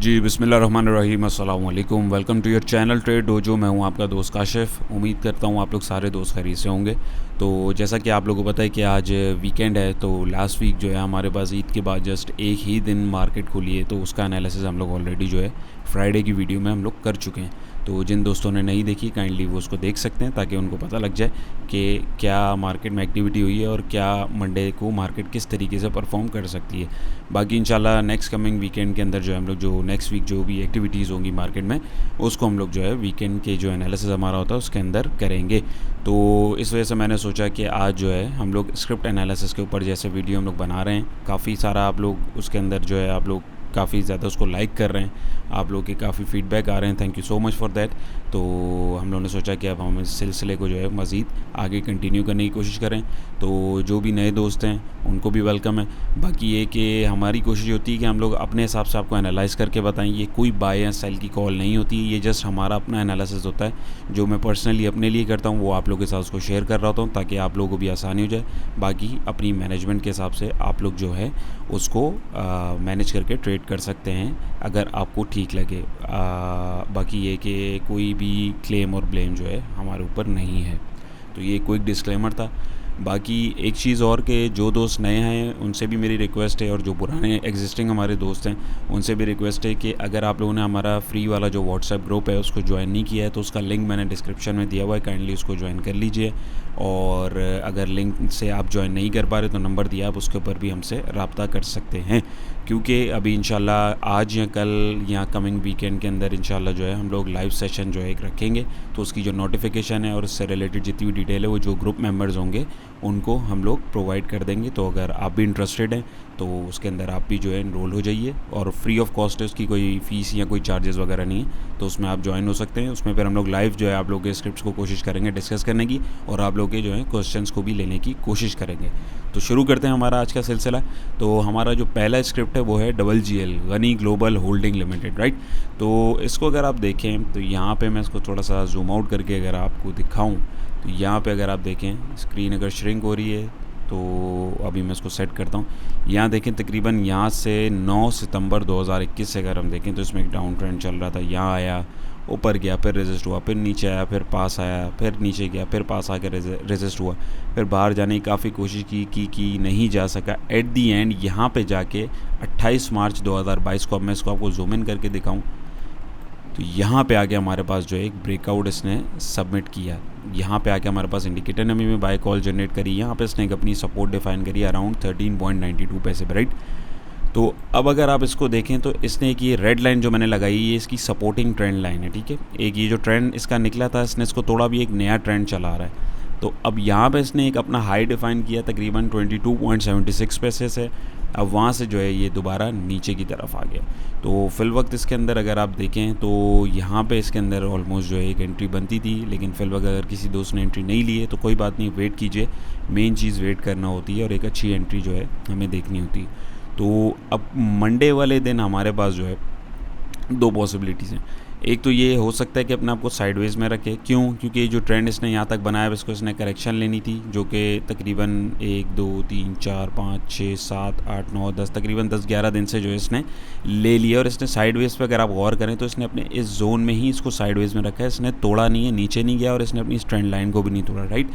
जी बिस्मिल्लाहिर्रहमानिर्रहीम, अस्सलाम वालेकुम। Welcome to your channel Trade Dojo. मैं हूं आपका दोस्त काशिफ़। उम्मीद करता हूं आप लोग सारे दोस्त खैरियत से होंगे। तो जैसा कि आप लोगों को पता है कि आज वीकेंड है, तो लास्ट वीक जो है हमारे पास ईद के बाद जस्ट एक ही दिन मार्केट खुली है, तो उसका एनालिसिस हम लोग ऑलरेडी जो है फ्राइडे की वीडियो में हम लोग कर चुके हैं। तो जिन दोस्तों ने नहीं देखी काइंडली वो उसको देख सकते हैं, ताकि उनको पता लग जाए कि क्या मार्केट में एक्टिविटी हुई है और क्या मंडे को मार्केट किस तरीके से परफॉर्म कर सकती है। बाकी इंशाल्लाह नेक्स्ट कमिंग वीकेंड के अंदर जो है हम लोग जो नेक्स्ट वीक जो भी एक्टिविटीज़ होंगी मार्केट में, उसको हम लोग जो है वीकेंड के जो एनालिसिस हमारा होता है उसके अंदर करेंगे। तो इस वजह से मैंने सोचा कि आज जो है हम लोग स्क्रिप्ट एनालिसिस के ऊपर जैसे वीडियो हम लोग बना रहे हैं, काफ़ी सारा आप लोग उसके अंदर जो है आप लोग काफ़ी ज़्यादा उसको लाइक कर रहे हैं, आप लोग के काफ़ी फ़ीडबैक आ रहे हैं, thank you so much for that. तो हम लोगों ने सोचा कि अब हम इस सिलसिले को जो है मज़ीद आगे कंटिन्यू करने की कोशिश करें। तो जो भी नए दोस्त हैं उनको भी वेलकम है। बाकी ये कि हमारी कोशिश होती है कि हम लोग अपने हिसाब से आपको एनालाइज़ करके बताएं, ये कोई बाय या सेल की कॉल नहीं होती, ये जस्ट हमारा अपना एनालिसिस होता है। जो मैं पर्सनली अपने लिए करता हूँ वो आप लोगों के साथ उसको शेयर कर रहा होता हूँ, ताकि आप लोगों को भी आसानी हो जाए। बाकी अपनी मैनेजमेंट के हिसाब से आप लोग जो है उसको मैनेज करके ट्रेड कर सकते हैं अगर आपको ठीक लगे। बाकी ये कि कोई भी क्लेम और ब्लेम जो है हमारे ऊपर नहीं है। तो ये क्विक डिस्क्लेमर था। बाकी एक चीज़ और कि जो दोस्त नए हैं उनसे भी मेरी रिक्वेस्ट है, और जो पुराने एग्जिस्टिंग हमारे दोस्त हैं उनसे भी रिक्वेस्ट है कि अगर आप लोगों ने हमारा फ्री वाला जो व्हाट्सएप ग्रुप है उसको ज्वाइन नहीं किया है तो उसका लिंक मैंने डिस्क्रिप्शन में दिया हुआ है, काइंडली उसको ज्वाइन कर लीजिए। और अगर लिंक से आप ज्वाइन नहीं कर पा रहे तो नंबर दिया, आप उसके ऊपर भी हमसे रब्ता कर सकते हैं। क्योंकि अभी इंशाल्लाह आज या कल या कमिंग वीकेंड के अंदर इंशाल्लाह जो है हम लोग लाइव सेशन जो है एक रखेंगे, तो उसकी जो नोटिफिकेशन है और उससे रिलेटेड जितनी भी डिटेल है वो जो ग्रुप मेंबर्स होंगे उनको हम लोग प्रोवाइड कर देंगे। तो अगर आप भी इंटरेस्टेड हैं तो उसके अंदर आप भी जो है इनरोल हो जाइए, और फ्री ऑफ कॉस्ट है, उसकी कोई फ़ीस या कोई चार्जेस वगैरह नहीं है, तो उसमें आप ज्वाइन हो सकते हैं। उसमें फिर हम लोग लाइव जो है आप लोगों के स्क्रिप्ट्स को कोशिश करेंगे डिस्कस करने की, और आप लोग के जो है क्वेश्चंस को भी लेने की कोशिश करेंगे। तो शुरू करते हैं हमारा आज का सिलसिला। तो हमारा जो पहला स्क्रिप्ट है वो है GGL, Ghani Global Holding Limited, right. तो इसको अगर आप देखें तो यहाँ पे मैं इसको थोड़ा सा जूम आउट करके अगर आपको दिखाऊँ तो यहाँ पे अगर आप देखें स्क्रीन अगर श्रिंक हो रही है तो अभी मैं इसको सेट करता हूँ। यहाँ देखें तकरीबन यहाँ से 9 सितंबर 2021 से अगर हम देखें तो इसमें एक डाउन ट्रेंड चल रहा था। यहाँ आया, ऊपर गया, फिर रेजिस्ट हुआ, फिर नीचे आया, फिर पास आया, फिर नीचे गया, फिर पास आकर रेजिस्ट हुआ, फिर बाहर जाने की काफ़ी कोशिश की नहीं जा सका। एट दी एंड यहाँ पे जाके 28 मार्च 2022 को, अब मैं इसको आपको जूम इन करके दिखाऊँ तो यहाँ पे आके हमारे पास जो है एक ब्रेकआउट इसने सबमिट किया। यहाँ पे आके हमारे पास इंडिकेटर ने भी बाय कॉल जनरेट करी। यहाँ पे इसने एक अपनी सपोर्ट डिफाइन करी अराउंड 13.92 पैसे पे, राइट। तो अब अगर आप इसको देखें तो इसने एक ये रेड लाइन जो मैंने लगाई ये इसकी सपोर्टिंग ट्रेंड लाइन है, ठीक है। एक ये जो ट्रेंड इसका निकला था इसने इसको तोड़ा भी, एक नया ट्रेंड चला रहा है। तो अब यहाँ पे इसने एक अपना हाई डिफाइन किया तकरीबन 22.76 पैसे से। अब वहाँ से जो है ये दोबारा नीचे की तरफ आ गया। तो फिल वक्त इसके अंदर अगर आप देखें तो यहाँ पे इसके अंदर ऑलमोस्ट जो है एक एंट्री बनती थी, लेकिन फिल वक्त अगर किसी दोस्त ने एंट्री नहीं ली है तो कोई बात नहीं, वेट कीजिए। मेन चीज़ वेट करना होती है और एक अच्छी एंट्री जो है हमें देखनी होती है। तो अब मंडे वाले दिन हमारे पास जो है दो पॉसिबिलिटीज़ हैं। एक तो ये हो सकता है कि अपने आप को साइडवेज में रखे। क्यों? क्योंकि जो ट्रेंड इसने यहाँ तक बनाया है इसको इसने करेक्शन लेनी थी, जो कि तकरीबन 1 2 3 4 5 6 7 8 9 10 तकरीबन 10-11 दिन से जो है इसने ले लिया। और इसने साइडवेज पे अगर आप गौर करें तो इसने अपने इस जोन में ही इसको साइडवेज में रखा है, इसने तोड़ा नहीं है, नीचे नहीं गया, और इसने अपनी इस ट्रेंड लाइन को भी नहीं तोड़ा, राइट।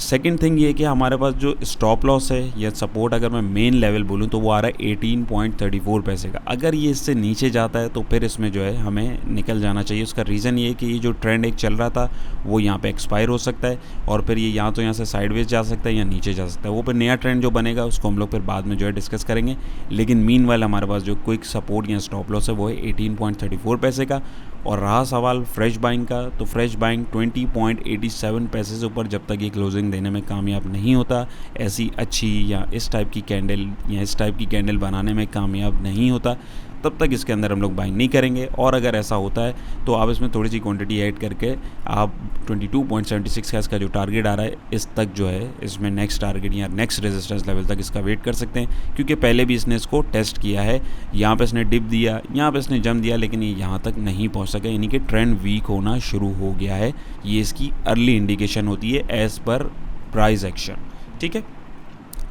सेकेंड थिंग ये कि हमारे पास जो स्टॉप लॉस है या सपोर्ट अगर मैं मेन लेवल बोलूँ तो वो आ रहा है 18.34 पैसे का। अगर ये इससे नीचे जाता है तो फिर इसमें जो है हमें निकल जाना चाहिए। उसका रीज़न ये है कि ये जो ट्रेंड एक चल रहा था वो यहाँ पे एक्सपायर हो सकता है, और फिर ये यहाँ तो यहाँ से साइडवेज जा सकता है या नीचे जा सकता है। वो फिर नया ट्रेंड जो बनेगा उसको हम लोग फिर बाद में जो है डिस्कस करेंगे। लेकिन मीनवाइल हमारे पास जो क्विक सपोर्ट या स्टॉप लॉस है वो है 18.34 पैसे का। और रहा सवाल फ्रेश बाइंग का, तो फ्रेश बाइंग 20.87 पैसे से ऊपर जब तक ये क्लोजिंग देने में कामयाब नहीं होता, ऐसी अच्छी या इस टाइप की कैंडल या इस टाइप की कैंडल बनाने में कामयाब नहीं होता, तब तक इसके अंदर हम लोग बाइंग नहीं करेंगे। और अगर ऐसा होता है तो आप इसमें थोड़ी सी क्वांटिटी ऐड करके आप 22.76 का इसका जो टारगेट आ रहा है इस तक जो है इसमें नेक्स्ट टारगेट या नेक्स्ट रेजिस्टेंस लेवल तक इसका वेट कर सकते हैं। क्योंकि पहले भी इसने इसको टेस्ट किया है, यहाँ पे इसने डिप दिया, यहाँ पे इसने जम दिया, लेकिन ये यहाँ तक नहीं पहुँच सका, यानी कि ट्रेंड वीक होना शुरू हो गया है। ये इसकी अर्ली इंडिकेशन होती है एज़ पर प्राइस एक्शन, ठीक है।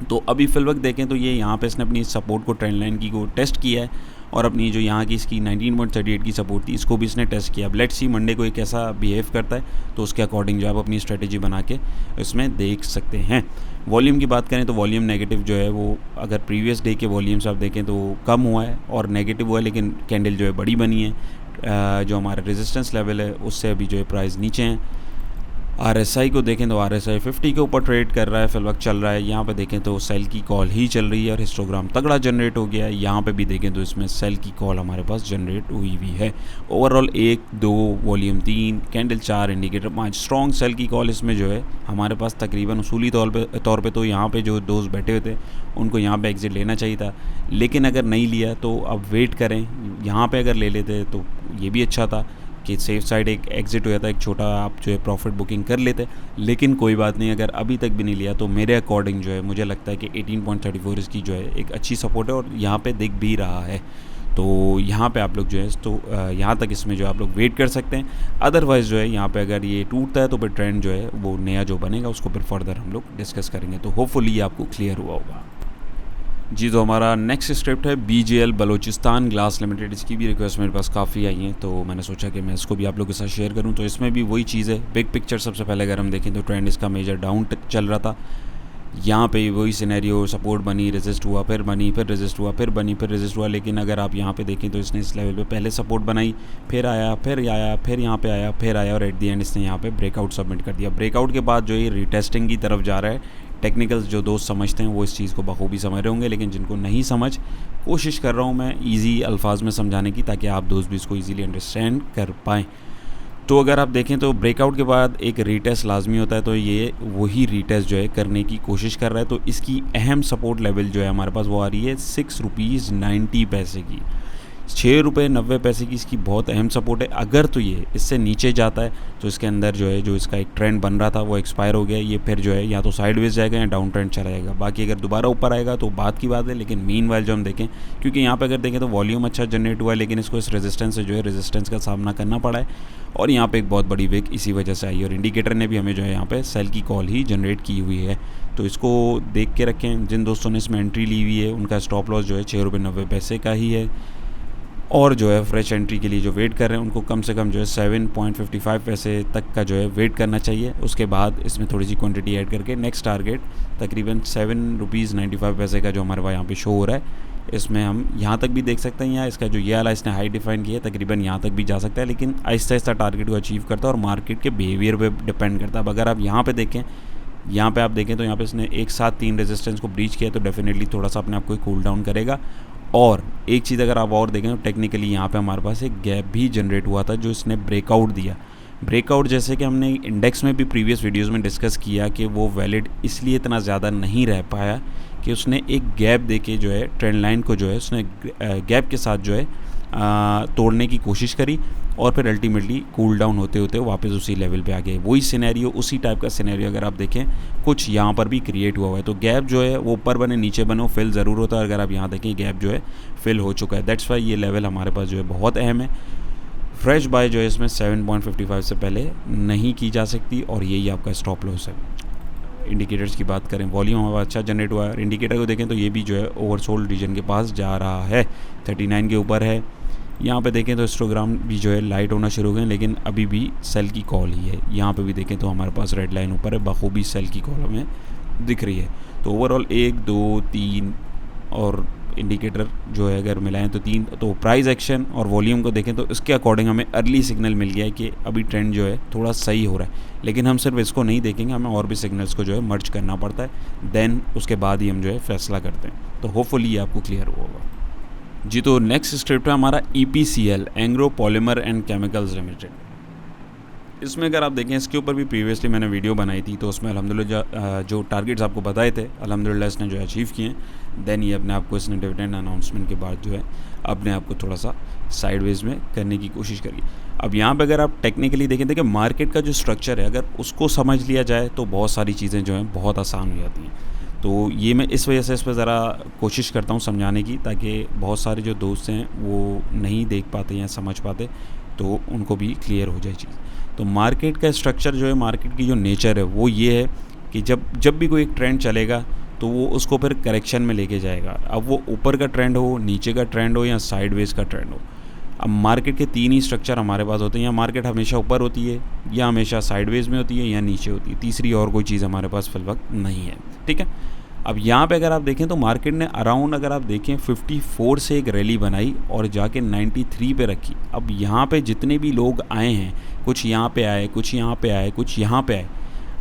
तो अभी फिल वक्त देखें तो ये यहाँ पे इसने अपनी सपोर्ट को ट्रेंड लाइन की को टेस्ट किया है, और अपनी जो यहाँ की इसकी 19.38 की सपोर्ट थी इसको भी इसने टेस्ट किया। अब लेट्स सी मंडे को ये कैसा बिहेव करता है, तो उसके अकॉर्डिंग जो आप अपनी स्ट्रेटेजी बना के इसमें देख सकते हैं। वॉल्यूम की बात करें तो वॉल्यूम नेगेटिव जो है वो अगर प्रीवियस डे के वॉल्यूम से आप देखें तो कम हुआ है और नेगेटिव हुआ है, लेकिन कैंडल जो है बड़ी बनी है। जो हमारा रेजिस्टेंस लेवल है उससे अभी जो है प्राइस नीचे हैं। RSI को देखें तो RSI 50 के ऊपर ट्रेड कर रहा है, फिल वक्त चल रहा है। यहाँ पे देखें तो सेल की कॉल ही चल रही है और हिस्टोग्राम तगड़ा जनरेट हो गया है। यहाँ पे भी देखें तो इसमें सेल की कॉल हमारे पास जनरेट हुई हुई है। Overall 1 2 volume 3 candle 4 indicator 5 strong cell की कॉल इसमें जो है हमारे पास तकरीबन उसूली तौर पे तो यहाँ पे जो दोस्त बैठे हुए थे उनको यहाँ पे एग्जिट लेना चाहिए था, लेकिन अगर नहीं लिया तो अब वेट करें। यहाँ पे अगर ले लेते तो ये भी अच्छा था कि सेफ साइड एक एग्जिट हो जाता, एक छोटा आप जो है प्रॉफिट बुकिंग कर लेते। लेकिन कोई बात नहीं, अगर अभी तक भी नहीं लिया तो मेरे अकॉर्डिंग जो है मुझे लगता है कि 18.34 इसकी जो है एक अच्छी सपोर्ट है और यहाँ पे दिख भी रहा है। तो यहाँ पे आप लोग जो है तो यहाँ तक इसमें जो आप लोग वेट कर सकते हैं। अदरवाइज़ जो है यहाँ पे अगर ये टूटता है तो फिर ट्रेंड जो है वो नया जो बनेगा उसको फिर फर्दर हम लोग डिस्कस करेंगे। तो होपफुली ये आपको क्लियर हुआ होगा जी। तो हमारा नेक्स्ट स्क्रिप्ट है BGL बलोचिस्तान ग्लास लिमिटेड। इसकी भी रिक्वेस्ट मेरे पास काफ़ी आई हैं, तो मैंने सोचा कि मैं इसको भी आप लोगों के साथ शेयर करूं। तो इसमें भी वही चीज़ है, बिग पिक्चर सबसे पहले अगर हम देखें तो ट्रेंड इसका मेजर डाउन चल रहा था। यहाँ पे वही सिनेरियो, सपोर्ट बनी, रेजिस्ट हुआ, फिर बनी, फिर रेजिस्ट हुआ, फिर बनी, फिर रेजिस्ट हुआ। लेकिन अगर आप यहाँ पे देखें तो इसने इस लेवल पे पहले सपोर्ट बनाई, फिर आया, फिर आया, फिर यहाँ पे आया, फिर आया और एट दी एंड इसने यहाँ पे ब्रेकआउट सबमिट कर दिया। ब्रेकआउट के बाद जो ये रीटेस्टिंग की तरफ जा रहा है। टेक्निकल्स जो दोस्त समझते हैं वो इस चीज़ को बखूबी समझ रहे होंगे, लेकिन जिनको नहीं समझ, कोशिश कर रहा हूँ मैं ईजी अल्फाज में समझाने की, ताकि आप दोस्त भी इसको ईजीली अंडरस्टैंड कर पाएँ। तो अगर आप देखें तो ब्रेकआउट के बाद एक रीटेस्ट लाजमी होता है, तो ये वही रीटेस्ट जो है करने की कोशिश कर रहा है। तो इसकी अहम सपोर्ट लेवल जो है हमारे पास वो आ रही है ₹6.90 की। ₹6.90 की इसकी बहुत अहम सपोर्ट है। अगर तो ये इससे नीचे जाता है तो इसके अंदर जो है जो इसका एक ट्रेंड बन रहा था वो एक्सपायर हो गया। ये फिर जो है या तो साइडवेज जाएगा या डाउन ट्रेंड चला जाएगा। बाकी अगर दोबारा ऊपर आएगा तो बात की बात है, लेकिन मीनवाइल जो हम देखें, क्योंकि यहाँ पे अगर देखें तो वॉल्यूम अच्छा जनरेट हुआ है, लेकिन इसको इस रेजिस्टेंस से जो है रेजिस्टेंस का सामना करना पड़ा है और यहाँ पे एक बहुत बड़ी विक इसी वजह से आई और इंडिकेटर ने भी हमें जो है यहाँ पे सेल की कॉल ही जनरेट की हुई है। तो इसको देख के रखें। जिन दोस्तों ने इसमें एंट्री ली हुई है उनका स्टॉप लॉस जो है ₹6.90 का ही है, और जो है फ्रेश एंट्री के लिए जो वेट कर रहे हैं उनको कम से कम जो है 7.55 तक का जो है वेट करना चाहिए। उसके बाद इसमें थोड़ी सी क्वांटिटी ऐड करके नेक्स्ट टारगेट तकरीबन ₹7.95 का जो हमारे पास यहाँ पे शो हो रहा है, इसमें हम यहाँ तक भी देख सकते हैं। यहाँ इसका जो ये वाला इसने हाई डिफाइन किया है तकरीबन यहाँ तक भी जा सकता है, लेकिन आहिस्ता आहिस्ता टारगेट को अचीव करता है और मार्केट के बिहेवियर पे डिपेंड करता है। अब अगर आप यहाँ पे देखें, यहाँ पे आप देखें तो यहाँ पे इसने एक साथ 3 रेजिस्टेंस को ब्रीच किया, तो डेफिनेटली थोड़ा सा अपने आप को कूल डाउन करेगा। और एक चीज़ अगर आप और देखें तो टेक्निकली यहाँ पे हमारे पास एक गैप भी जनरेट हुआ था जो इसने ब्रेकआउट दिया। ब्रेकआउट जैसे कि हमने इंडेक्स में भी प्रीवियस वीडियोस में डिस्कस किया कि वो वैलिड इसलिए इतना ज़्यादा नहीं रह पाया कि उसने एक गैप देके जो है ट्रेंड लाइन को जो है उसने गैप के साथ जो है तोड़ने की कोशिश करी और फिर अल्टीमेटली कूल डाउन होते होते वापस उसी लेवल पे आ गए। वही सिनेरियो, उसी टाइप का सिनेरियो अगर आप देखें कुछ यहाँ पर भी क्रिएट हुआ है। तो गैप जो है वो ऊपर बने नीचे बने, फिल ज़रूर होता है। अगर आप यहाँ देखें गैप जो है फिल हो चुका है, दैट्स वाई ये लेवल हमारे पास जो है बहुत अहम है। फ्रेश बाय जो है इसमें 7.55 से पहले नहीं की जा सकती और यही आपका स्टॉप लॉस है। इंडिकेटर्स की बात करें, वॉल्यूम हमारा अच्छा जनरेट हुआ है। इंडिकेटर को देखें तो ये भी जो है ओवरसोल्ड रीजन के पास जा रहा है, 39 के ऊपर है। यहाँ पे देखें तो हिस्टोग्राम भी जो है लाइट होना शुरू हो गए, लेकिन अभी भी सेल की कॉल ही है। यहाँ पे भी देखें तो हमारे पास रेड लाइन ऊपर है, बखूबी सेल की कॉल हमें दिख रही है। तो ओवरऑल 1 2 3 और इंडिकेटर जो है अगर मिलाएं तो 3, तो प्राइस एक्शन और वॉल्यूम को देखें तो इसके अकॉर्डिंग हमें अर्ली सिग्नल मिल गया है कि अभी ट्रेंड जो है थोड़ा सही हो रहा है। लेकिन हम सिर्फ इसको नहीं देखेंगे, हमें और भी सिग्नल्स को जो है मर्ज करना पड़ता है, देन उसके बाद ही हम जो है फैसला करते हैं। तो होपफुली ये आपको क्लियर हुआ होगा जी। तो नेक्स्ट स्क्रिप्ट है हमारा EPCL Engro polymer and chemicals limited. इसमें अगर आप देखें, इसके ऊपर भी प्रीवियसली मैंने वीडियो बनाई थी, तो उसमें अल्हम्दुलिल्लाह जो टारगेट्स आपको बताए थे अल्हम्दुलिल्लाह इसने जो है अचीव किए हैं। देन ये अपने आप को इसने डिविडेंड अनाउंसमेंट के बाद जो है अपने आप को थोड़ा सा साइडवेज में करने की कोशिश करी। अब यहाँ पे अगर आप टेक्निकली देखें मार्केट का जो स्ट्रक्चर है अगर उसको समझ लिया जाए तो बहुत सारी चीज़ें जो हैं बहुत आसान हो जाती हैं। तो ये मैं इस वजह से इस पर ज़रा कोशिश करता हूँ समझाने की, ताकि बहुत सारे जो दोस्त हैं वो नहीं देख पाते या समझ पाते, तो उनको भी क्लियर हो जाए चीज़। तो मार्केट का स्ट्रक्चर जो है, मार्केट की जो नेचर है वो ये है कि जब भी कोई एक ट्रेंड चलेगा तो वो उसको फिर करेक्शन में लेके जाएगा। अब वो ऊपर का ट्रेंड हो, नीचे का ट्रेंड हो या साइडवेज का ट्रेंड हो। अब मार्केट के 3 ही स्ट्रक्चर हमारे पास होते हैं, या मार्केट हमेशा ऊपर होती है, या हमेशा साइडवेज में होती है, या नीचे होती है। तीसरी और कोई चीज़ हमारे पास फिल वक्त नहीं है, ठीक है। अब यहाँ पे अगर आप देखें तो मार्केट ने अराउंड, अगर आप देखें 54 से एक रैली बनाई और जाके 93 पे रखी। अब यहाँ पे जितने भी लोग आए हैं, कुछ यहाँ पे आए, कुछ यहाँ पे आए, कुछ यहाँ पे आए,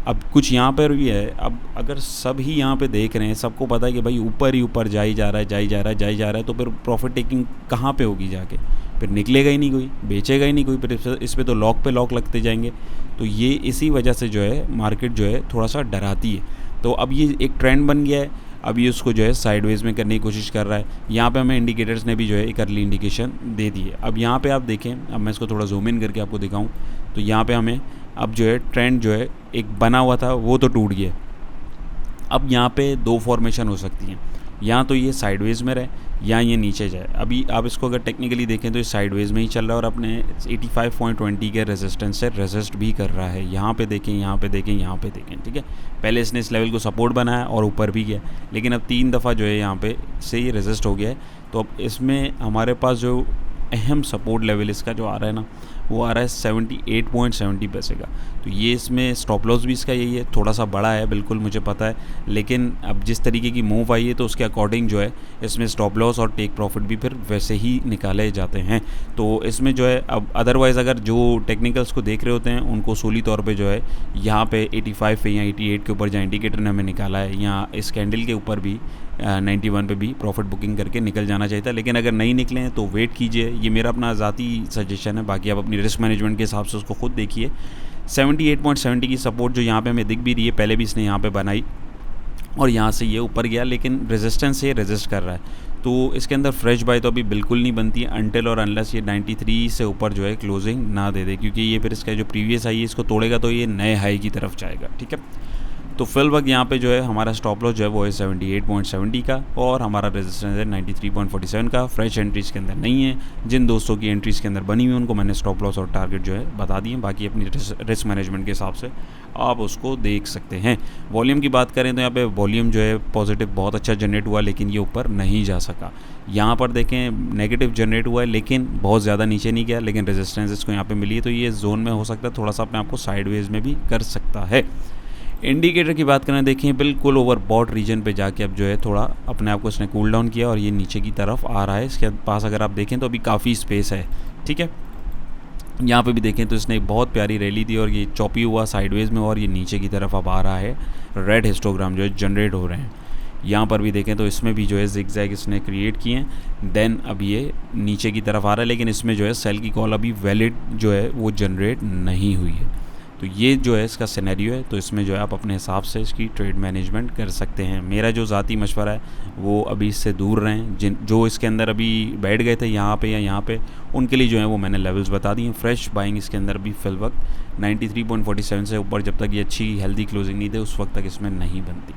अब कुछ यहाँ पर भी है। अब अगर सब ही यहाँ पे देख रहे हैं, सबको पता है कि भाई ऊपर ही ऊपर जा ही जा रहा है, जा ही जा रहा है, जा ही जा रहा है, तो फिर प्रॉफिट टेकिंग कहाँ पे होगी जाके? फिर निकलेगा ही नहीं कोई, बेचेगा ही नहीं कोई, फिर इस पे तो लॉक पे लॉक लगते जाएंगे। तो ये इसी वजह से जो है मार्केट जो है थोड़ा सा डराती है। तो अब ये एक ट्रेंड बन गया है, अब ये उसको जो है साइडवेज में करने की कोशिश कर रहा है। यहाँ पे हमें इंडिकेटर्स ने भी जो है एक अर्ली इंडिकेशन दे दी है। अब यहाँ पे आप देखें, अब मैं इसको थोड़ा जूम इन करके आपको दिखाऊं, तो यहाँ पे हमें अब जो है ट्रेंड जो है एक बना हुआ था वो तो टूट गया। अब यहाँ पे 2 फॉर्मेशन हो सकती हैं, या तो ये साइडवेज में रहे या ये नीचे जाए। अभी आप इसको अगर टेक्निकली देखें तो ये साइडवेज में ही चल रहा है और अपने 85.20 के रेजिस्टेंस से रेजिस्ट भी कर रहा है। यहाँ पे देखें, यहाँ पे देखें, यहाँ पे देखें, ठीक है। पहले इसने इस लेवल को सपोर्ट बनाया और ऊपर भी गया, लेकिन अब 3 दफ़ा जो है यहाँ पे से ये रेजिस्ट हो गया है। तो अब इसमें हमारे पास जो अहम सपोर्ट लेवल इसका जो आ रहा है ना, वो आ रहा है 78.70 पैसे का। तो ये इसमें स्टॉप लॉस भी इसका यही है, थोड़ा सा बड़ा है बिल्कुल मुझे पता है, लेकिन अब जिस तरीके की मूव आई है तो उसके अकॉर्डिंग जो है इसमें स्टॉप लॉस और टेक प्रॉफिट भी फिर वैसे ही निकाले जाते हैं। तो इसमें जो है अब अदरवाइज़ अगर जो टेक्निकल्स को देख रहे होते हैं उनको सोली तौर पे जो है यहाँ पे 85 पे या 88 के ऊपर जहाँ इंडिकेटर ने हमें निकाला है, या इस कैंडल के ऊपर भी 91 पे भी प्रॉफिट बुकिंग करके निकल जाना चाहिए था। लेकिन अगर नहीं निकले हैं तो वेट कीजिए, ये मेरा अपना ज़ाती सजेशन है, बाकी आप अपनी रिस्क मैनेजमेंट के हिसाब से उसको खुद देखिए। 78.70 की सपोर्ट जो यहाँ पे हमें दिख भी रही है, पहले भी इसने यहाँ पे बनाई और यहाँ से ये ऊपर गया, लेकिन रेजिस्टेंस से रेजिस्ट कर रहा है। तो इसके अंदर फ्रेश बाय तो अभी बिल्कुल नहीं बनती है अनटिल और अनलेस ये 93 से ऊपर जो है क्लोजिंग ना दे दे, क्योंकि ये फिर इसका जो प्रीवियस हाई है इसको तोड़ेगा तो ये नए हाई की तरफ जाएगा, ठीक है। तो फिल वक्त यहाँ पे जो है हमारा स्टॉप लॉस जो है वो है 78.70 का और हमारा रेजिस्टेंस है 93.47 का। फ्रेश एंट्रीज़ के अंदर नहीं है, जिन दोस्तों की एंट्रीज़ के अंदर बनी हुई उनको मैंने स्टॉप लॉस और टारगेट जो है बता दिए, बाकी अपनी रिस्क मैनेजमेंट के हिसाब से आप उसको देख सकते हैं। वॉल्यूम की बात करें तो यहाँ पे वॉल्यूम जो है पॉजिटिव बहुत अच्छा जनरेट हुआ, लेकिन ये ऊपर नहीं जा सका। यहाँ पर देखें नेगेटिव जनरेट हुआ है, लेकिन बहुत ज़्यादा नीचे नहीं गया, लेकिन रेजिस्टेंस इसको यहाँ पे मिली है, तो ये जोन में हो सकता है थोड़ा सा अपने आपको साइडवेज में भी कर सकता है। इंडिकेटर की बात करें, देखिए बिल्कुल ओवरबॉट रीजन पे जाके अब जो है थोड़ा अपने आप को इसने कूल डाउन किया और ये नीचे की तरफ आ रहा है। इसके पास अगर आप देखें तो अभी काफ़ी स्पेस है, ठीक है। यहाँ पे भी देखें तो इसने एक बहुत प्यारी रैली दी और ये चॉपी हुआ साइडवेज में और ये नीचे की तरफ अब आ रहा है। रेड हिस्टोग्राम जो है जनरेट हो रहे हैं। यहाँ पर भी देखें तो इसमें भी जो है जिगजैग इसने क्रिएट किए हैं, देन अब ये नीचे की तरफ आ रहा है, लेकिन इसमें जो है सेल की कॉल अभी वैलिड जो है वो जनरेट नहीं हुई है। तो ये जो है इसका सिनेरियो है, तो इसमें जो है आप अपने हिसाब से इसकी ट्रेड मैनेजमेंट कर सकते हैं। मेरा जो ज़ाती मशवरा है वो अभी इससे दूर रहें। जो इसके अंदर अभी बैठ गए थे यहाँ पे या यहाँ पे, उनके लिए जो है वो मैंने लेवल्स बता दिए। फ्रेश बाइंग इसके अंदर भी फिल वक्त 93.47 से ऊपर जब तक ये अच्छी हेल्दी क्लोजिंग नहीं दे उस वक्त तक इसमें नहीं बनती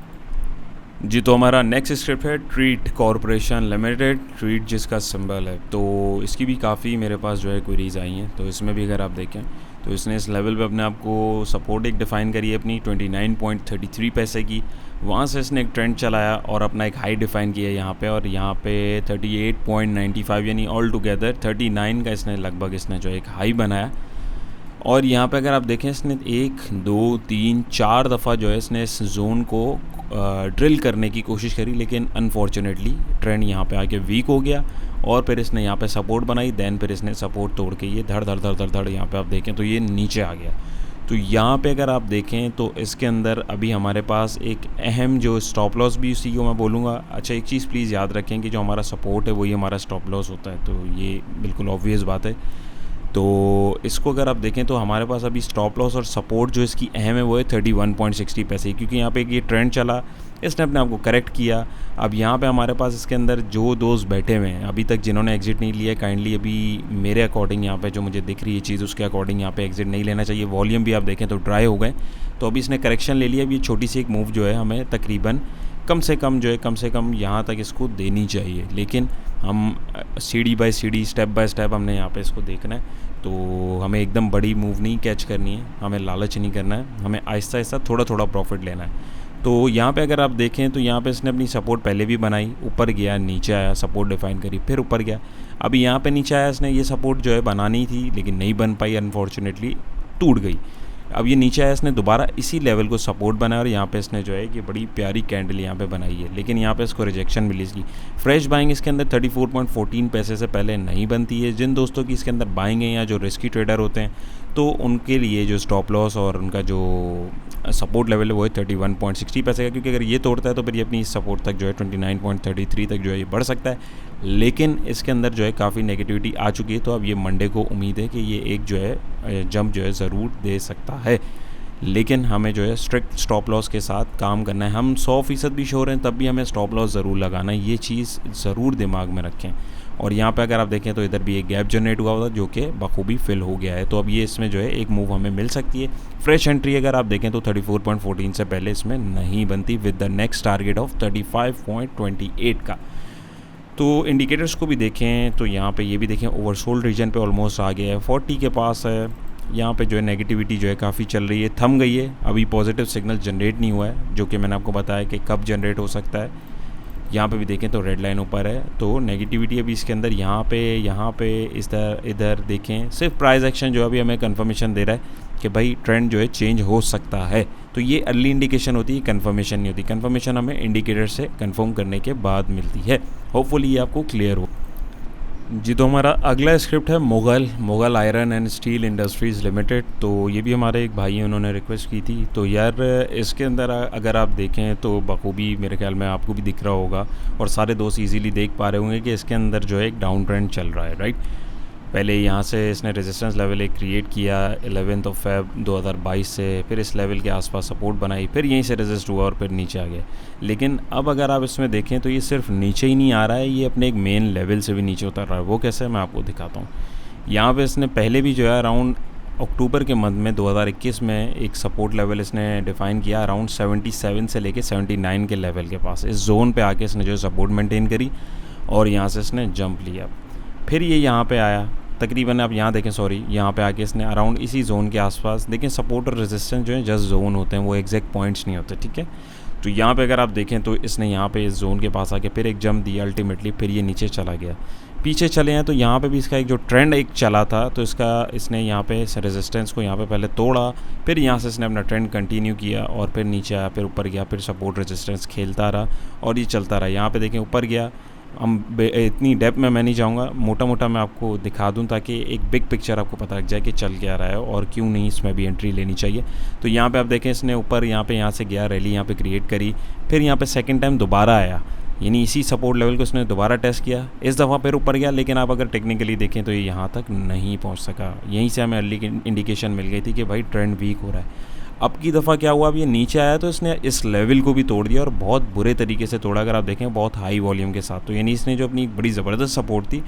जी। तो हमारा नेक्स्ट स्क्रिप्ट है ट्रीट कॉरपोरेशन लिमिटेड, ट्रीट जिसका सिंबल है। तो इसकी भी काफ़ी मेरे पास जो है क्वेरीज आई हैं, तो इसमें भी अगर आप देखें तो इसने इस लेवल पे अपने आप को सपोर्ट एक डिफ़ाइन करी है अपनी 29.33 पैसे की। वहाँ से इसने एक ट्रेंड चलाया और अपना एक हाई डिफ़ाइन किया यहाँ पे, और यहाँ पे 38.95 यानी ऑल टुगेदर 39 का इसने लगभग इसने जो एक हाई बनाया। और यहाँ पे अगर आप देखें इसने 1 2 3 4 दफ़ा जो है इसने इस जोन को ड्रिल करने की कोशिश करी, लेकिन अनफॉर्चुनेटली ट्रेंड यहाँ पे आके वीक हो गया और फिर इसने यहाँ पे सपोर्ट बनाई, देन फिर इसने सपोर्ट तोड़ के ये धड़ धड़ धड़ धड़ धड़ यहाँ पे आप देखें तो ये नीचे आ गया। तो यहाँ पे अगर आप देखें तो इसके अंदर अभी हमारे पास एक अहम जो स्टॉप लॉस भी उसी को मैं बोलूँगा। अच्छा एक चीज़ प्लीज़ याद रखें कि जो हमारा सपोर्ट है वही हमारा स्टॉप लॉस होता है, तो ये बिल्कुल ऑब्वियस बात है। तो इसको अगर आप देखें तो हमारे पास अभी स्टॉप लॉस और सपोर्ट जो इसकी अहम है वो है 31.60 पैसे, क्योंकि यहाँ पे ये ट्रेंड चला, इसने अपने आप को करेक्ट किया। अब यहाँ पे हमारे पास इसके अंदर जो दोस्त बैठे हुए हैं अभी तक जिन्होंने एग्जिट नहीं लिया, काइंडली अभी मेरे अकॉर्डिंग यहाँ पे जो मुझे दिख रही है चीज़ उसके अकॉर्डिंग यहाँ पे एग्जिट नहीं लेना चाहिए। वॉल्यूम भी आप देखें तो ड्राई हो गए, तो अभी इसने करेक्शन ले लिया। अभी छोटी सी एक मूव जो है हमें तकरीबन कम से कम यहाँ तक इसको देनी चाहिए, लेकिन हम सीढ़ी बाय सीढ़ी स्टेप बाय स्टेप हमने यहाँ पे इसको देखना है। तो हमें एकदम बड़ी मूव नहीं कैच करनी है, हमें लालच नहीं करना है, हमें आहिस्ता आहिस्ता थोड़ा थोड़ा प्रॉफिट लेना है। तो यहाँ पे अगर आप देखें तो यहाँ पे इसने अपनी सपोर्ट पहले भी बनाई, ऊपर गया, नीचे आया, सपोर्ट डिफाइन करी, फिर ऊपर गया। अभी यहाँ पे नीचे आया, इसने ये सपोर्ट जो है बनानी थी लेकिन नहीं बन पाई, अनफॉर्चुनेटली टूट गई। अब ये नीचे आया, इसने दोबारा इसी लेवल को सपोर्ट बनाया और यहाँ पे इसने जो है कि बड़ी प्यारी कैंडल यहाँ पे बनाई है, लेकिन यहाँ पे इसको रिजेक्शन मिली इसकी। फ्रेश बाइंग इसके अंदर 34.14 पैसे से पहले नहीं बनती है। जिन दोस्तों की इसके अंदर बाइंग है या जो रिस्की ट्रेडर होते हैं तो उनके लिए जो स्टॉप लॉस और उनका जो सपोर्ट लेवल है वो है 31.60 पैसे का, क्योंकि अगर ये तोड़ता है तो फिर ये अपनी सपोर्ट तक जो है 29.33 तक जो है ये बढ़ सकता है। लेकिन इसके अंदर जो है काफ़ी नेगेटिविटी आ चुकी है, तो अब ये मंडे को उम्मीद है कि ये एक जो है जंप जो है ज़रूर दे सकता है, लेकिन हमें जो है स्ट्रिक्ट स्टॉप लॉस के साथ काम करना है। हम 100% भी श्योर हैं तब भी हमें स्टॉप लॉस ज़रूर लगाना है, ये चीज़ ज़रूर दिमाग में रखें। और यहाँ पे अगर आप देखें तो इधर भी एक गैप जनरेट हुआ था जो कि बखूबी फिल हो गया है, तो अब ये इसमें जो है एक मूव हमें मिल सकती है। फ्रेश एंट्री अगर आप देखें तो 34.14 से पहले इसमें नहीं बनती, with the next target of 35.28 का। तो इंडिकेटर्स को भी देखें तो यहाँ पे ये भी देखें, ओवरसोल्ड रीजन पे ऑलमोस्ट आ गया है, 40 के पास है। यहाँ पे जो है नेगेटिविटी जो है काफ़ी चल रही है, थम गई है, अभी पॉजिटिव सिग्नल जनरेट नहीं हुआ है, जो कि मैंने आपको बताया कि कब जनरेट हो सकता है। यहाँ पे भी देखें तो रेड लाइन ऊपर है, तो नेगेटिविटी अभी इसके अंदर यहाँ पे इधर देखें, सिर्फ प्राइस एक्शन जो अभी हमें कंफर्मेशन दे रहा है कि भाई ट्रेंड जो है चेंज हो सकता है। तो ये अर्ली इंडिकेशन होती है, कंफर्मेशन नहीं होती। कंफर्मेशन हमें इंडिकेटर से कंफर्म करने के बाद मिलती है। होपफुली ये आपको क्लियर हो जी। तो हमारा अगला स्क्रिप्ट है Mughal iron and steel industries limited. तो ये भी हमारे एक भाई हैं, उन्होंने रिक्वेस्ट की थी। तो यार इसके अंदर अगर आप देखें तो बखूबी मेरे ख्याल में आपको भी दिख रहा होगा और सारे दोस्त इजीली देख पा रहे होंगे कि इसके अंदर जो है एक डाउन ट्रेंड चल रहा है, राइट। पहले यहाँ से इसने रेजिस्टेंस लेवल एक क्रिएट किया 11 फेब 2022 से, फिर इस लेवल के आसपास सपोर्ट बनाई, फिर यहीं से रेजिस्ट हुआ और फिर नीचे आ गया। लेकिन अब अगर आप इसमें देखें तो ये सिर्फ नीचे ही नहीं आ रहा है, ये अपने एक मेन लेवल से भी नीचे उतर रहा है। वो कैसे, मैं आपको दिखाता हूँ। यहाँ पे इसने पहले भी जो है अराउंड अक्टूबर के मंथ में 2021 में एक सपोर्ट लेवल इसने डिफ़ाइन किया अराउंड 77 से लेके 79 के लेवल के पास। इस जोन पे आके इसने जो सपोर्ट मेंटेन करी और यहाँ से इसने जंप लिया। फिर ये यहाँ पे आया तकरीबन, आप यहाँ देखें, यहाँ पे आके इसने अराउंड इसी जोन के आसपास, देखें सपोर्ट और रेजिस्टेंस जो है जस्ट जोन होते हैं, वो एग्जैक्ट पॉइंट्स नहीं होते, ठीक है। तो यहाँ पे अगर आप देखें तो इसने यहाँ पे इस जोन के पास आके फिर एक जंप दिया अल्टीमेटली, फिर ये नीचे चला गया। पीछे चले हैं तो यहाँ पे भी इसका एक जो ट्रेंड एक चला था, तो इसने यहाँ पे इस रेजिस्टेंस को यहाँ पे पहले तोड़ा, फिर यहाँ से इसने अपना ट्रेंड कंटिन्यू किया और फिर नीचे आया, फिर ऊपर गया, फिर सपोर्ट रेजिस्टेंस खेलता रहा और ये चलता रहा। यहाँ पे देखें ऊपर गया। हम इतनी डेप्थ में मैं नहीं जाऊँगा, मोटा मोटा मैं आपको दिखा दूँ ताकि एक बिग पिक्चर आपको पता लग जाए कि चल क्या रहा है और क्यों नहीं इसमें भी एंट्री लेनी चाहिए। तो यहाँ पे आप देखें इसने ऊपर यहाँ से गया, रैली यहाँ पे क्रिएट करी, फिर यहाँ पे सेकंड टाइम दोबारा आया, यानी इसी सपोर्ट लेवल को इसने दोबारा टेस्ट किया, इस दफ़ा फिर ऊपर गया। लेकिन आप अगर टेक्निकली देखें तो ये यहाँ तक नहीं पहुँच सका। यहीं से हमें अर्ली इंडिकेशन मिल गई थी कि भाई ट्रेंड वीक हो रहा है। अब की दफ़ा क्या हुआ, अब ये नीचे आया तो इसने इस लेवल को भी तोड़ दिया और बहुत बुरे तरीके से तोड़ा। अगर आप देखें बहुत हाई वॉल्यूम के साथ, तो यानी इसने जो अपनी बड़ी ज़बरदस्त सपोर्ट थी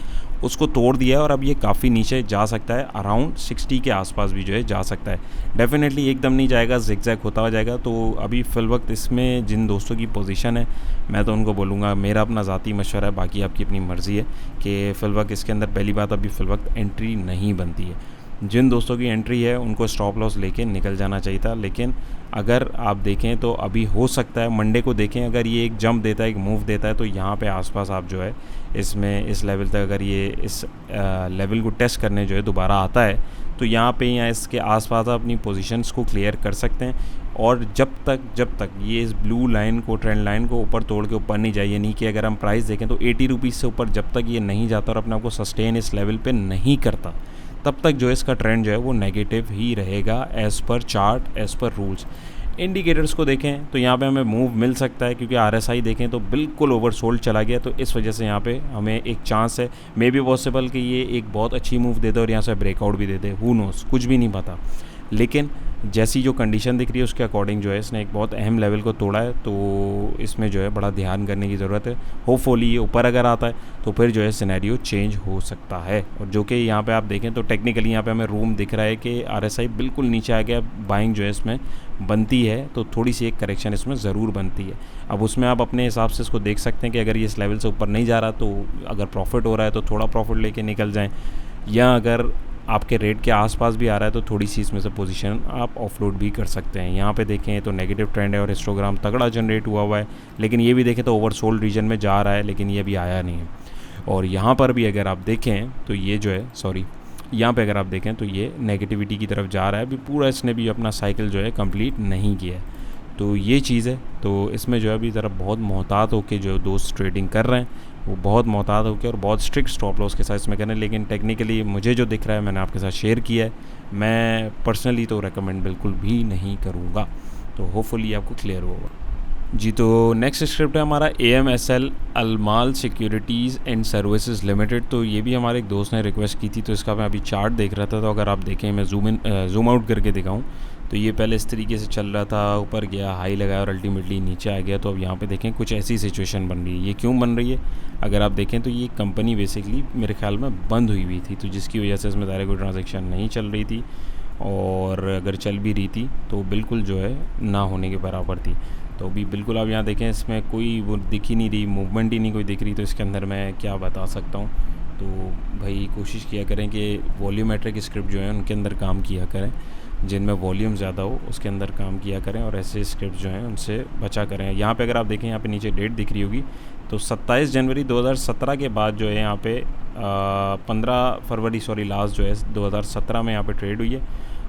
उसको तोड़ दिया और अब ये काफ़ी नीचे जा सकता है, अराउंड 60 के आसपास भी जो है जा सकता है। डेफिनेटली एकदम नहीं जाएगा, जिगजैग होता हुआ जाएगा। तो अभी फ़िल वक्त इसमें जिन दोस्तों की पोजीशन है, मैं तो उनको बोलूँगा, मेरा अपना ज़ाती मशवरा है, बाकी आपकी अपनी मर्ज़ी है कि फ़िल वक्त इसके अंदर पहली बात अभी फ़िल वक्त एंट्री नहीं बनती है। जिन दोस्तों की एंट्री है उनको स्टॉप लॉस लेके निकल जाना चाहिए था। लेकिन अगर आप देखें तो अभी हो सकता है मंडे को देखें, अगर ये एक जंप देता है, एक मूव देता है, तो यहाँ पे आसपास आप जो है इसमें इस लेवल तक अगर ये इस लेवल को टेस्ट करने जो है दोबारा आता है, तो यहाँ पे या इसके आसपास आप अपनी पोजीशंस को क्लियर कर सकते हैं। और जब तक ये इस ब्लू लाइन को, ट्रेंड लाइन को ऊपर तोड़ के ऊपर नहीं जाइए, नहीं कि अगर हम प्राइस देखें तो 80 रुपीज़ से ऊपर जब तक ये नहीं जाता और अपने आप को सस्टेन इस लेवल पे नहीं करता, तब तक जो इसका ट्रेंड जो है वो नेगेटिव ही रहेगा as per chart, as per rules. Indicators को देखें तो यहाँ पे हमें मूव मिल सकता है, क्योंकि आरएसआई देखें तो बिल्कुल ओवरसोल्ड चला गया, तो इस वजह से यहाँ पे हमें एक चांस है, मे बी पॉसिबल कि ये एक बहुत अच्छी मूव दे दे और यहाँ से ब्रेकआउट भी दे दे, हु नोस, कुछ भी नहीं पता। लेकिन जैसी जो कंडीशन दिख रही है उसके अकॉर्डिंग जो है इसने एक बहुत अहम लेवल को तोड़ा है, तो इसमें जो है बड़ा ध्यान करने की ज़रूरत है। होपफुली ये ऊपर अगर आता है तो फिर जो है सिनेरियो चेंज हो सकता है। और जो कि यहाँ पे आप देखें तो टेक्निकली यहाँ पे हमें रूम दिख रहा है कि आरएसआई बिल्कुल नीचे आ गया, बाइंग जो है इसमें बनती है, तो थोड़ी सी एक करेक्शन इसमें ज़रूर बनती है। अब उसमें आप अपने हिसाब से इसको देख सकते हैं कि अगर ये इस लेवल से ऊपर नहीं जा रहा तो अगर प्रॉफिट हो रहा है तो थोड़ा प्रॉफिट लेके निकल जाएँ, या अगर आपके रेट के आसपास भी आ रहा है तो थोड़ी सी इसमें से पोजीशन आप ऑफलोड भी कर सकते हैं। यहाँ पे देखें तो नेगेटिव ट्रेंड है और हिस्टोग्राम तगड़ा जनरेट हुआ है, लेकिन ये भी देखें तो ओवरसोल्ड रीजन में जा रहा है, लेकिन ये अभी आया नहीं है। और यहाँ पर भी अगर आप देखें तो ये जो है यहाँ पे अगर आप देखें तो ये नेगेटिविटी की तरफ जा रहा है, अभी पूरा इसने भी अपना साइकिल जो है कंप्लीट नहीं किया है। तो ये चीज़ है, तो इसमें जो है अभी ज़रा बहुत मोहतात होकर जो दोस्त ट्रेडिंग कर रहे हैं वो बहुत मोहतात होकर और बहुत स्ट्रिक्ट स्टॉप लॉस के साथ इसमें करें। लेकिन टेक्निकली मुझे जो दिख रहा है मैंने आपके साथ शेयर किया है, मैं पर्सनली तो रेकमेंड बिल्कुल भी नहीं करूँगा। तो होपफुली आपको क्लियर होगा जी। तो नेक्स्ट स्क्रिप्ट है हमारा AMSL Almal securities and services limited. तो ये भी हमारे एक दोस्त ने रिक्वेस्ट की थी, तो इसका मैं अभी चार्ट देख रहा था। तो अगर आप देखें, मैं जूम आउट करके दिखाऊं तो ये पहले इस तरीके से चल रहा था, ऊपर गया, हाई लगाया और अल्टीमेटली नीचे आ गया। तो अब यहाँ पे देखें कुछ ऐसी सिचुएशन बन रही है। ये क्यों बन रही है अगर आप देखें तो ये कंपनी बेसिकली मेरे ख्याल में बंद हुई थी, तो जिसकी वजह से इसमें ज़्यादा कोई ट्रांजेक्शन नहीं चल रही थी, और अगर चल भी रही थी तो बिल्कुल जो है ना होने के बराबर थी। तो अभी बिल्कुल आप यहाँ देखें इसमें कोई वो दिख ही नहीं रही, मूवमेंट ही नहीं कोई दिख रही। तो इसके अंदर मैं क्या बता सकता हूँ, तो भाई कोशिश किया करें कि वॉल्यूमेट्रिक स्क्रिप्ट जो है उनके अंदर काम किया करें, जिनमें वॉल्यूम ज़्यादा हो उसके अंदर काम किया करें, और ऐसे स्क्रिप्ट जो हैं उनसे बचा करें। यहाँ पे अगर आप देखें, यहाँ पे नीचे डेट दिख रही होगी, तो 27 जनवरी 2017 के बाद जो है यहाँ पे 15 फरवरी लास्ट जो है 2017 में यहाँ पे ट्रेड हुई है।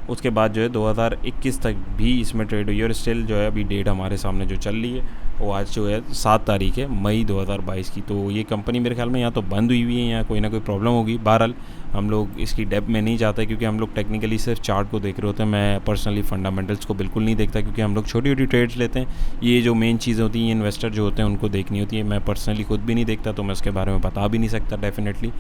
उसके बाद जो है 2021 तक भी इसमें ट्रेड हुई है, और स्टिल जो है अभी डेट हमारे सामने जो चल रही है वो आज जो है 7 तारीख है मई 2022 की। तो ये कंपनी मेरे ख्याल में यहाँ तो बंद हुई हुई है, यहाँ कोई ना कोई प्रॉब्लम होगी। बहरहाल हम लोग इसकी डेप्थ में नहीं जाते, क्योंकि हम लोग टेक्निकली सिर्फ चार्ट को देख रहे होते हैं। मैं पर्सनली फंडामेंटल्स को बिल्कुल नहीं देखता, क्योंकि हम लोग छोटी छोटी ट्रेड्स लेते हैं। ये जो मेन चीज़ें होती हैं इन्वेस्टर जो होते हैं उनको देखनी होती है। मैं पर्सनली खुद भी नहीं देखता, तो मैं उसके बारे में बता भी नहीं सकता डेफिनेटली।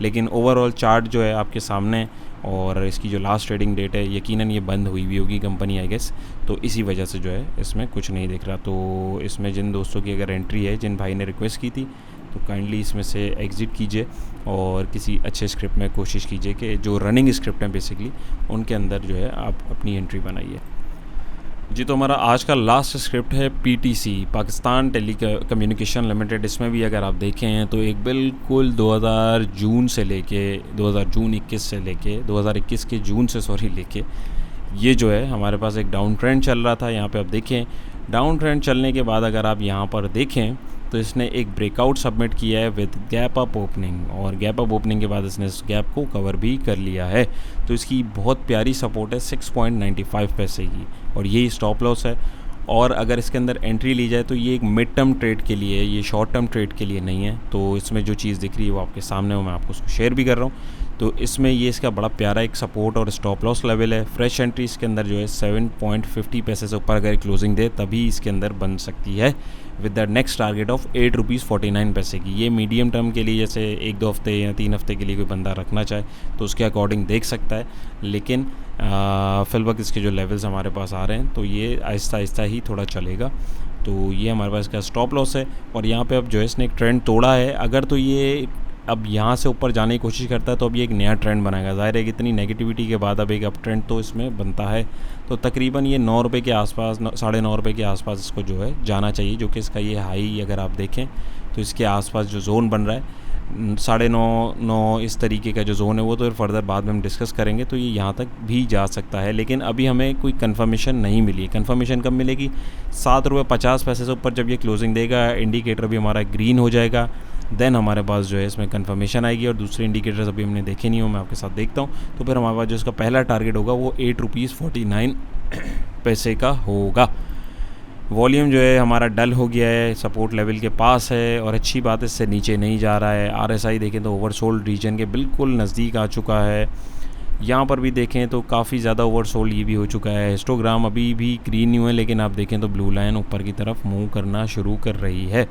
लेकिन ओवरऑल चार्ट जो है आपके सामने, और इसकी जो लास्ट ट्रेडिंग डेट है यकीनन ये बंद हुई भी होगी कंपनी आई गेस, तो इसी वजह से जो है इसमें कुछ नहीं दिख रहा। तो इसमें जिन दोस्तों की अगर एंट्री है, जिन भाई ने रिक्वेस्ट की थी, तो काइंडली इसमें से एग्ज़िट कीजिए और किसी अच्छे स्क्रिप्ट में कोशिश कीजिए कि जो रनिंग स्क्रिप्ट हैं बेसिकली उनके अंदर जो है आप अपनी एंट्री बनाइए जी। तो हमारा आज का लास्ट स्क्रिप्ट है PTC, Pakistan Telecommunication Limited. इसमें भी अगर आप देखें तो एक बिल्कुल 2021 से लेके 2021 ये जो है हमारे पास एक डाउन ट्रेंड चल रहा था। यहाँ पे आप देखें, डाउन ट्रेंड चलने के बाद अगर आप यहाँ पर देखें तो इसने एक ब्रेकआउट सबमिट किया है विद गैप अप ओपनिंग, और गैप अप ओपनिंग के बाद इसने इस गैप को कवर भी कर लिया है। तो इसकी बहुत प्यारी सपोर्ट है 6.95 पैसे की, और यही स्टॉप लॉस है। और अगर इसके अंदर एंट्री ली जाए तो ये एक मिड टर्म ट्रेड के लिए है, ये शॉर्ट टर्म ट्रेड के लिए नहीं है। तो इसमें जो चीज़ दिख रही है वो आपके सामने हो, मैं आपको उसको शेयर भी कर रहा हूँ। तो इसमें ये इसका बड़ा प्यारा एक सपोर्ट और स्टॉप लॉस लेवल है। फ्रेश एंट्री इसके अंदर जो है 7.50 पैसे से ऊपर अगर क्लोजिंग दे तभी इसके अंदर बन सकती है, with the next target of 8 rupees 49 पैसे की। ये मीडियम टर्म के लिए, जैसे 1-2 हफ्ते या 3 हफ्ते के लिए कोई बंदा रखना चाहे तो उसके अकॉर्डिंग देख सकता है। लेकिन फिल वक्त इसके जो लेवल्स हमारे पास आ रहे हैं तो ये आहिस्ता आहिस्ता ही थोड़ा चलेगा। तो ये हमारे पास इसका स्टॉप लॉस है। और यहाँ पे अब जो है इसने एक ट्रेंड तोड़ा है, अगर तो ये अब यहाँ से ऊपर जाने की कोशिश करता है तो अब ये एक नया ट्रेंड बनाएगा। ज़ाहिर है कि इतनी नेगेटिविटी के बाद अब एक अप ट्रेंड तो इसमें बनता है। तो तकरीबन ये 9 रुपये के आसपास, 9.5 रुपये के आसपास इसको जो है जाना चाहिए, जो कि इसका ये हाई अगर आप देखें तो इसके आसपास जो जोन बन रहा है 9.5 इस तरीके का जो जोन है वो तो फर्दर बाद में हम डिस्कस करेंगे। तो ये यहाँ तक भी जा सकता है, लेकिन अभी हमें कोई कंफर्मेशन नहीं मिली है। कंफर्मेशन कब मिलेगी? 7.50 रुपये से ऊपर जब ये क्लोजिंग देगा, इंडिकेटर भी हमारा ग्रीन हो जाएगा, देन हमारे पास जो है इसमें कंफर्मेशन आएगी। और दूसरे इंडिकेटर्स अभी हमने देखे नहीं हो, मैं आपके साथ देखता हूँ। तो फिर हमारे पास जो इसका पहला टारगेट होगा वो 8 रुपीज़ 49 पैसे का होगा। वॉल्यूम जो है हमारा डल हो गया है, सपोर्ट लेवल के पास है, और अच्छी बात है इससे नीचे नहीं जा रहा है। RSI देखें तो ओवरसोल्ड रीजन के बिल्कुल नज़दीक आ चुका है। यहाँ पर भी देखें तो काफ़ी ज़्यादा ओवरसोल्ड ये भी हो चुका है। हिस्टोग्राम अभी भी ग्रीन नहीं हुआ है, लेकिन आप देखें तो ब्लू लाइन ऊपर की तरफ मूव करना शुरू कर रही है।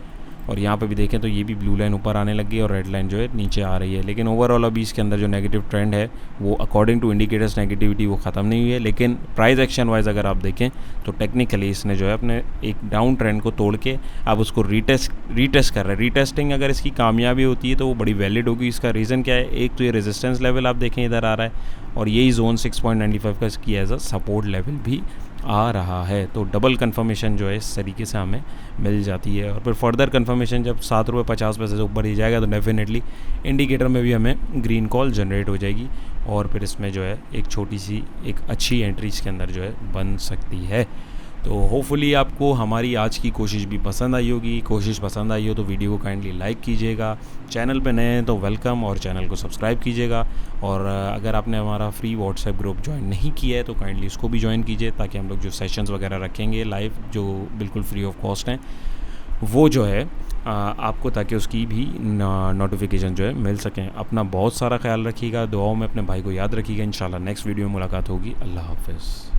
और यहाँ पे भी देखें तो ये भी ब्लू लाइन ऊपर आने लगी है और रेड लाइन जो है नीचे आ रही है। लेकिन ओवरऑल अभी इसके अंदर जो नेगेटिव ट्रेंड है वो अकॉर्डिंग टू इंडिकेटर्स नेगेटिविटी वो ख़त्म नहीं हुई है। लेकिन प्राइस एक्शन वाइज अगर आप देखें तो टेक्निकली इसने जो है अपने एक डाउन ट्रेंड को तोड़ के अब उसको रीटेस्ट कर रहा है। रीटेस्टिंग अगर इसकी कामयाबी होती है तो वो बड़ी वैलिड होगी। इसका रीज़न क्या है? एक तो ये रेजिस्टेंस लेवल आप देखें इधर आ रहा है, और यही जोन 6.95 का इसकी एज अ सपोर्ट लेवल भी आ रहा है, तो डबल कंफर्मेशन जो है इस तरीके से हमें मिल जाती है। और फिर फर्दर कंफर्मेशन जब 7 रुपये 50 पैसे से ऊपर ही जाएगा तो डेफिनेटली इंडिकेटर में भी हमें ग्रीन कॉल जनरेट हो जाएगी और फिर इसमें जो है एक छोटी सी एक अच्छी एंट्री इसके अंदर जो है बन सकती है। तो होपफुली आपको हमारी आज की कोशिश भी पसंद आई होगी। कोशिश पसंद आई हो तो वीडियो को काइंडली लाइक कीजिएगा, चैनल पे नए हैं तो वेलकम और चैनल को सब्सक्राइब कीजिएगा। और अगर आपने हमारा फ्री व्हाट्सएप ग्रुप ज्वाइन नहीं किया है तो काइंडली उसको भी ज्वाइन कीजिए, ताकि हम लोग जो सेशंस वगैरह रखेंगे लाइव जो बिल्कुल फ्री ऑफ कॉस्ट हैं वो जो है आपको, ताकि उसकी भी नोटिफिकेशन जो है मिल सकें। अपना बहुत सारा ख्याल रखिएगा, दुआओं में अपने भाई को याद रखिएगा। इंशाल्लाह नेक्स्ट वीडियो में मुलाकात होगी। अल्लाह हाफ़िज़।